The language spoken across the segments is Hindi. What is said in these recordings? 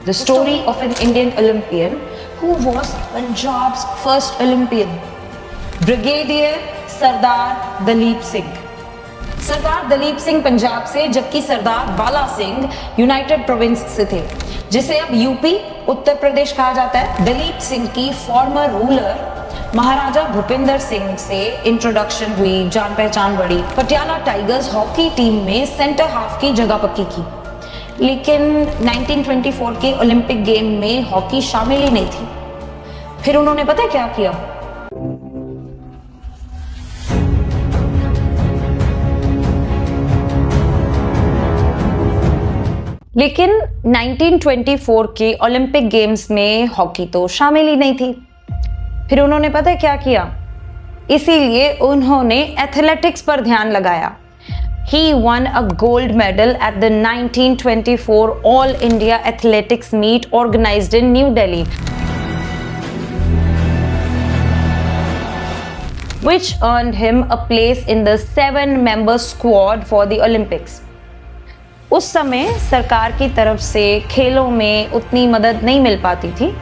The story of an Indian Olympian who was Punjab's first Olympian, Brigadier सरदार दलीप सिंह। सरदार दलीप सिंह पंजाब से, जबकि सरदार बाला सिंह यूनाइटेड प्रोविंस से थे, जिसे अब यूपी उत्तर प्रदेश कहा जाता है। दलीप सिंह की फॉर्मर रूलर महाराजा भूपिंदर सिंह से इंट्रोडक्शन हुई, जान पहचान बढ़ी। पटियाला टाइगर्स हॉकी टीम में सेंटर हाफ की जगह पक्की की, लेकिन 1924 के ओलंपिक गेम में हॉकी शामिल ही नहीं थी। फिर उन्होंने पता है क्या किया? लेकिन 1924 के ओलंपिक गेम्स में हॉकी तो शामिल ही नहीं थी। फिर उन्होंने पता है क्या किया? इसीलिए उन्होंने एथलेटिक्स पर ध्यान लगाया। He won a gold medal at the 1924 All India Athletics meet organized in New Delhi, which earned him a place in the 7-member squad for the Olympics. उस समय सरकार की तरफ से खेलों में उतनी मदद नहीं मिल पाती थी,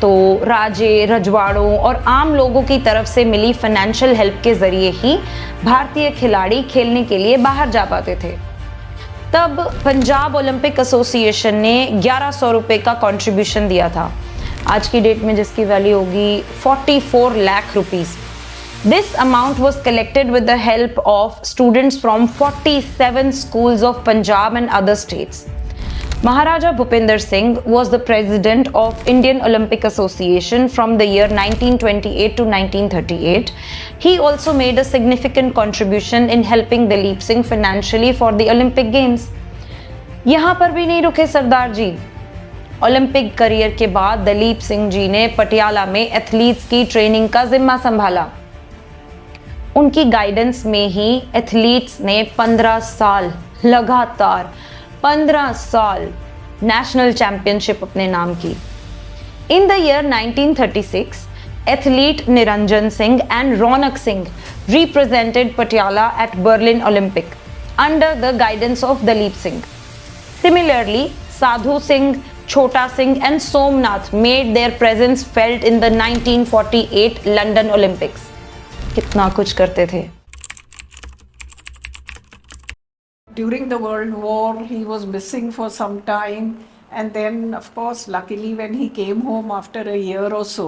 तो राजे, रजवाड़ों और आम लोगों की तरफ से मिली फाइनेंशियल हेल्प के जरिए ही भारतीय खिलाड़ी खेलने के लिए बाहर जा पाते थे। तब पंजाब ओलंपिक एसोसिएशन ने 1100 रुपये का कंट्रीब्यूशन दिया था, आज की डेट में जिसकी वैल्यू होगी 44 lakh rupees. This amount was collected with the help of students from 47 schools of Punjab and other states. Maharaja Bhupinder Singh was the president of Indian Olympic Association from the year 1928 to 1938. He also made a significant contribution in helping Daleep Singh financially for the Olympic Games. यहाँ पर भी नहीं रुके सरदार जी। ओलंपिक करियर के बाद दलीप सिंह जी ने पटियाला में एथलीट्स की ट्रेनिंग का जिम्मा संभाला। उनकी गाइडेंस में ही एथलीट्स ने 15 साल लगातार 15 साल नेशनल चैंपियनशिप अपने नाम की। In the year 1936, athlete Niranjan Singh and Raunak Singh represented Patiala at Berlin Olympic under the guidance of Dalip Singh. Similarly, Sadhu Singh, Chota Singh and Somnath made their presence felt in the 1948 London Olympics. कितना कुछ करते थे। During the World War, he was missing for some time, and then, of course, luckily when he came home after a year or so,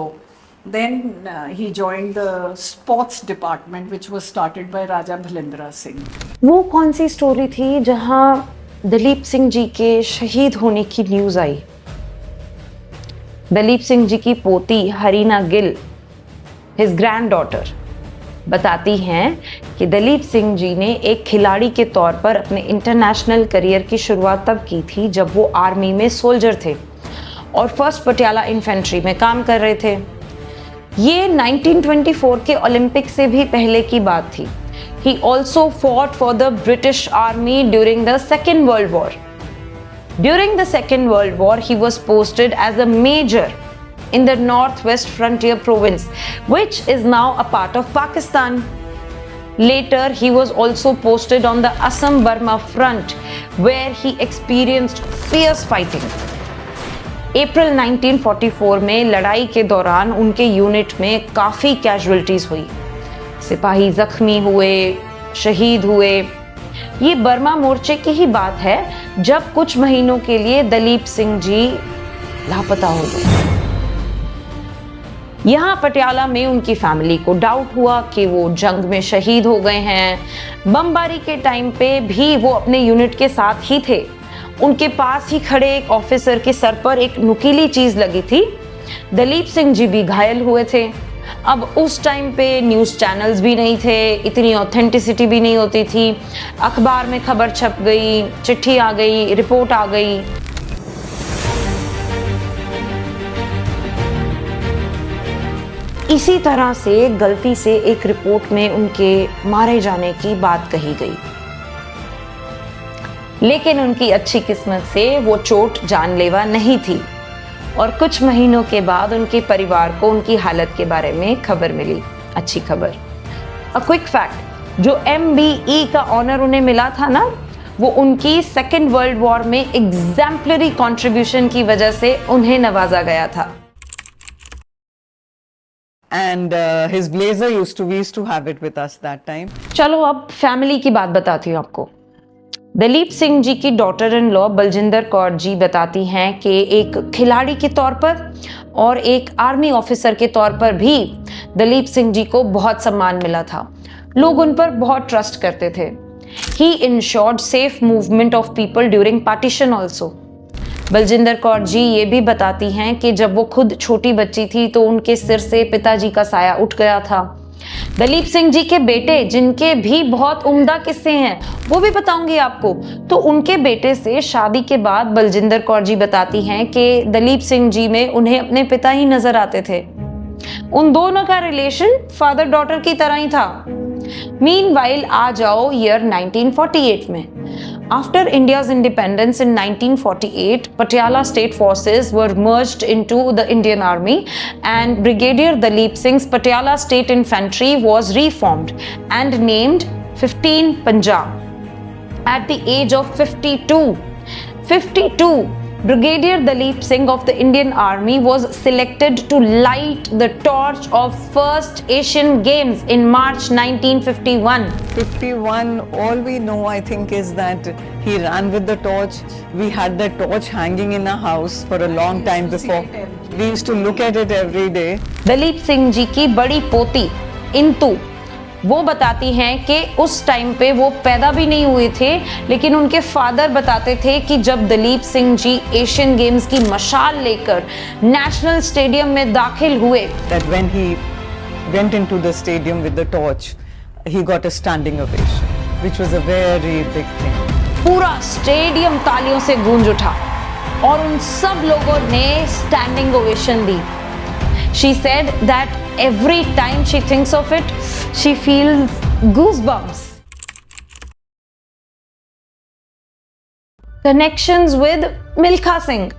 then he joined the sports department, which was started by Raja Bhalendra Singh. वो कौन सी स्टोरी थी जहां दलीप सिंह जी के शहीद होने की न्यूज आई? दलीप सिंह जी की पोती हरीना गिल, हिज ग्रैंडडॉटर, बताती हैं कि दलीप सिंह जी ने एक खिलाड़ी के तौर पर अपने इंटरनेशनल करियर की शुरुआत तब की थी जब वो आर्मी में सोल्जर थे और फर्स्ट पटियाला इन्फेंट्री में काम कर रहे थे। ये 1924 के ओलंपिक से भी पहले की बात थी। He also fought for the British Army during the Second World War. During the Second World War, he was posted as a major in the Northwest Frontier Province, which is now a part of Pakistan. Later, he was also posted on the Assam-Burma front, where he experienced fierce fighting. अप्रैल 1944 में लड़ाई के दौरान उनके यूनिट में काफ़ी कैजुअल्टीज हुई, सिपाही जख्मी हुए, शहीद हुए। ये बर्मा मोर्चे की ही बात है जब कुछ महीनों के लिए दलीप सिंह जी लापता हो गए। यहाँ पटियाला में उनकी फैमिली को डाउट हुआ कि वो जंग में शहीद हो गए हैं। बमबारी के टाइम पे भी वो अपने यूनिट के साथ ही थे। उनके पास ही खड़े एक ऑफिसर के सर पर एक नुकीली चीज लगी थी। दलीप सिंह जी भी घायल हुए थे। अब उस टाइम पे न्यूज़ चैनल्स भी नहीं थे, इतनी ऑथेंटिसिटी भी नहीं होती थी। अखबार में खबर छप गई, चिट्ठी आ गई, रिपोर्ट आ गई। इसी तरह से गलती से एक रिपोर्ट में उनके मारे जाने की बात कही गई, लेकिन उनकी अच्छी किस्मत से वो चोट जानलेवा नहीं थी और कुछ महीनों के बाद उनके परिवार को उनकी हालत के बारे में खबर मिली। अच्छी खबर। अ क्विक फैक्ट, जो MBE का ऑनर उन्हें मिला था ना, वो उनकी सेकेंड वर्ल्ड वॉर में एग्जैम्पलरी कंट्रीब्यूशन की वजह से उन्हें नवाजा गया था। And his blazer we used to have it with us that time. चलो अब फैमिली की बात बताती हूँ आपको। दलीप सिंह जी की daughter in law Baljinder Kaur ji बताती हैं कि एक खिलाड़ी के तौर पर और एक आर्मी ऑफिसर के तौर पर भी दलीप सिंह जी को बहुत सम्मान मिला था। लोग उन पर बहुत ट्रस्ट करते थे। He insured safe movement of people during partition also. Baljinder Kaur ji ये भी बताती हैं कि जब वो खुद छोटी बच्ची थी तो उनके सिर से पिताजी का साया उठ गया था। दलीप सिंह जी के बेटे, जिनके भी बहुत उम्दा किस्से हैं, वो भी बताऊंगी आपको। तो उनके बेटे से शादी के बाद बलजिंदर कौर जी बताती हैं कि दलीप सिंह जी में उन्हें अपने पिता ही नजर आते थे। उन दोनों का रिलेशन फादर डॉटर की तरह ही था। मीनवाइल आ जाओ ईयर 1948 में। After India's independence in 1948, Patiala State Forces were merged into the Indian Army and Brigadier Dalip Singh's Patiala State Infantry was reformed and named 15 Punjab. At the age of 52, Brigadier Dalip Singh of the Indian Army was selected to light the torch of first Asian Games in March 1951. 51, all we know I think is that he ran with the torch. We had the torch hanging in our house for a long time before. We used to look at it every day. Dalip Singh ji की बड़ी पोती इंतु वो बताती हैं कि उस टाइम पे वो पैदा भी नहीं हुए थे, लेकिन उनके फादर बताते थे कि जब दलीप सिंह जी एशियन गेम्स की मशाल लेकर नेशनल स्टेडियम में दाखिल हुए, That when he went into the stadium with the torch, he got a standing ovation, which was a very big thing. पूरा स्टेडियम तालियों से गूंज उठा और उन सब लोगों ने standing ovation the. She said that every time she thinks of it, she feels goosebumps. Connections with Milkha Singh.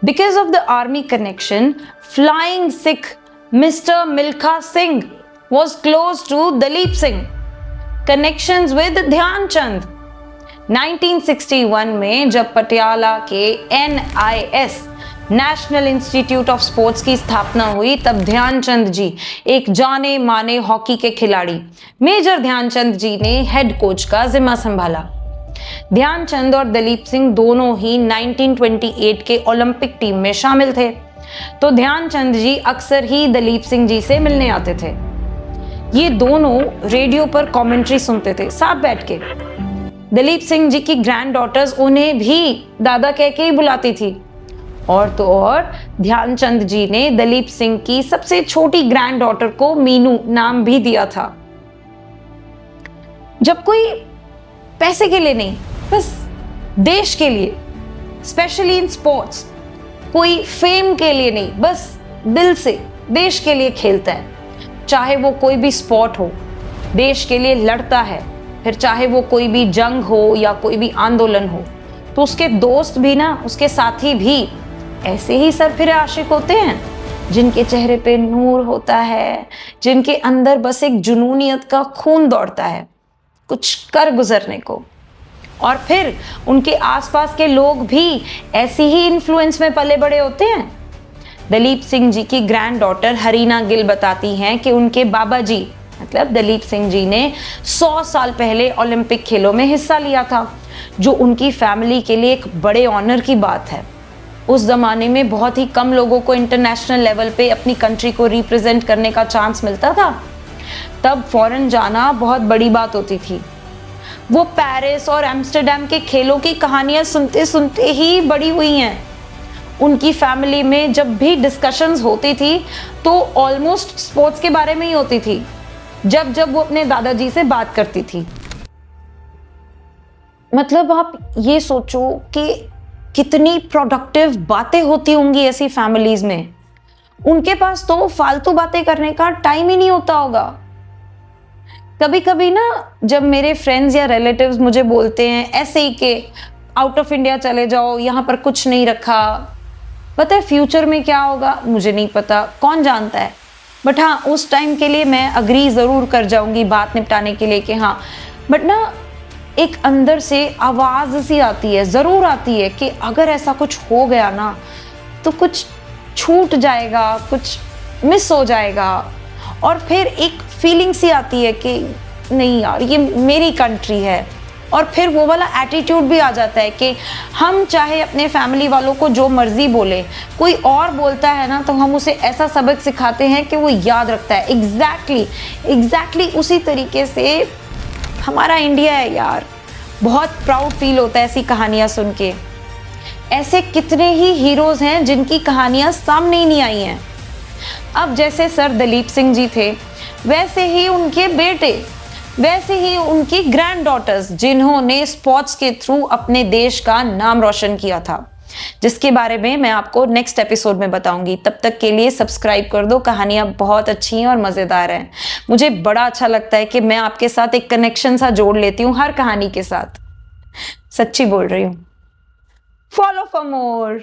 Because of the army connection, flying Sikh Mr. Milkha Singh was close to Dalip Singh. Connections with Dhyan Chand. 1961 में जब पटियाला के NIS national institute of sports की स्थापना हुई, तब ध्यानचंद जी, एक जाने माने हॉकी के खिलाड़ी मेजर ध्यानचंद जी ने हेड कोच का जिम्मा संभाला। ध्यानचंद और दलीप सिंह दोनों ही 1928 के ओलंपिक टीम में शामिल थे। तो ध्यानचंद जी अक्सर ही दलीप सिंह जी से मिलने आते थे। ये दोनों रेडियो पर कमेंट्री सुनते थे साथ बैठ के। दलीप सिंह जी की ग्रैंड डॉटर्स उन्हें भी दादा कह के ही बुलाती थी। और तो और ध्यानचंद जी ने दलीप सिंह की सबसे छोटी ग्रैंड डॉटर को मीनू नाम भी दिया था। जब कोई पैसे के लिए नहीं, बस देश के लिए, स्पेशली इन स्पोर्ट्स, कोई फेम के लिए नहीं, बस दिल से देश के लिए खेलता है, चाहे वो कोई भी स्पोर्ट हो, देश के लिए लड़ता है, फिर चाहे वो कोई भी जंग हो या कोई भी आंदोलन हो, तो उसके दोस्त भी ना, उसके साथी भी ऐसे ही सरफिरे आशिक होते हैं, जिनके चेहरे पे नूर होता है, जिनके अंदर बस एक जुनूनियत का खून दौड़ता है कुछ कर गुजरने को। और फिर उनके आसपास के लोग भी ऐसी ही इन्फ्लुएंस में पले बड़े होते हैं। दलीप सिंह जी की ग्रैंड डॉटर हरीना गिल बताती हैं कि उनके बाबा जी मतलब दलीप सिंह जी ने 100 साल पहले ओलंपिक खेलों में हिस्सा लिया था, जो उनकी फैमिली के लिए एक बड़े ऑनर की बात है। उस ज़माने में बहुत ही कम लोगों को इंटरनेशनल लेवल पे अपनी कंट्री को रिप्रेजेंट करने का चांस मिलता था। तब फॉरेन जाना बहुत बड़ी बात होती थी। वो पेरिस और एम्स्टर्डम के खेलों की कहानियां सुनते सुनते ही बड़ी हुई हैं। उनकी फैमिली में जब भी डिस्कशंस होती थी तो ऑलमोस्ट स्पोर्ट्स के बारे में ही होती थी, जब जब वो अपने दादाजी से बात करती थी। मतलब आप ये सोचो कि कितनी प्रोडक्टिव बातें होती होंगी ऐसी फैमिलीज में। उनके पास तो फालतू बातें करने का टाइम ही नहीं होता होगा। कभी कभी ना जब मेरे फ्रेंड्स या रिलेटिव्स मुझे बोलते हैं ऐसे ही कि आउट ऑफ इंडिया चले जाओ, यहाँ पर कुछ नहीं रखा, पता है फ्यूचर में क्या होगा मुझे नहीं पता, कौन जानता है, बट हाँ उस टाइम के लिए मैं अग्री ज़रूर कर जाऊंगी बात निपटाने के लिए कि हाँ, बट ना एक अंदर से आवाज़ सी आती है, ज़रूर आती है कि अगर ऐसा कुछ हो गया ना तो कुछ छूट जाएगा, कुछ मिस हो जाएगा। और फिर एक फीलिंग सी आती है कि नहीं यार, ये मेरी कंट्री है। और फिर वो वाला एटीट्यूड भी आ जाता है कि हम चाहे अपने फैमिली वालों को जो मर्जी बोले, कोई और बोलता है ना तो हम उसे ऐसा सबक सिखाते हैं कि वो याद रखता है। एग्जैक्टली उसी तरीके से हमारा इंडिया है यार। बहुत प्राउड फील होता है ऐसी कहानियाँ सुन के। ऐसे कितने ही हीरोज़ हैं जिनकी कहानियाँ सामने ही नहीं आई हैं। अब जैसे सर दलीप सिंह जी थे, वैसे ही उनके बेटे, वैसे ही उनकी ग्रैंड डॉटर्स, जिन्होंने स्पोर्ट्स के थ्रू अपने देश का नाम रोशन किया था, जिसके बारे में मैं आपको नेक्स्ट एपिसोड में बताऊंगी। तब तक के लिए सब्सक्राइब कर दो। कहानियां बहुत अच्छी हैं और मज़ेदार हैं। मुझे बड़ा अच्छा लगता है कि मैं आपके साथ एक कनेक्शन सा जोड़ लेती हूँ हर कहानी के साथ। सच्ची बोल रही हूँ। Follow for more.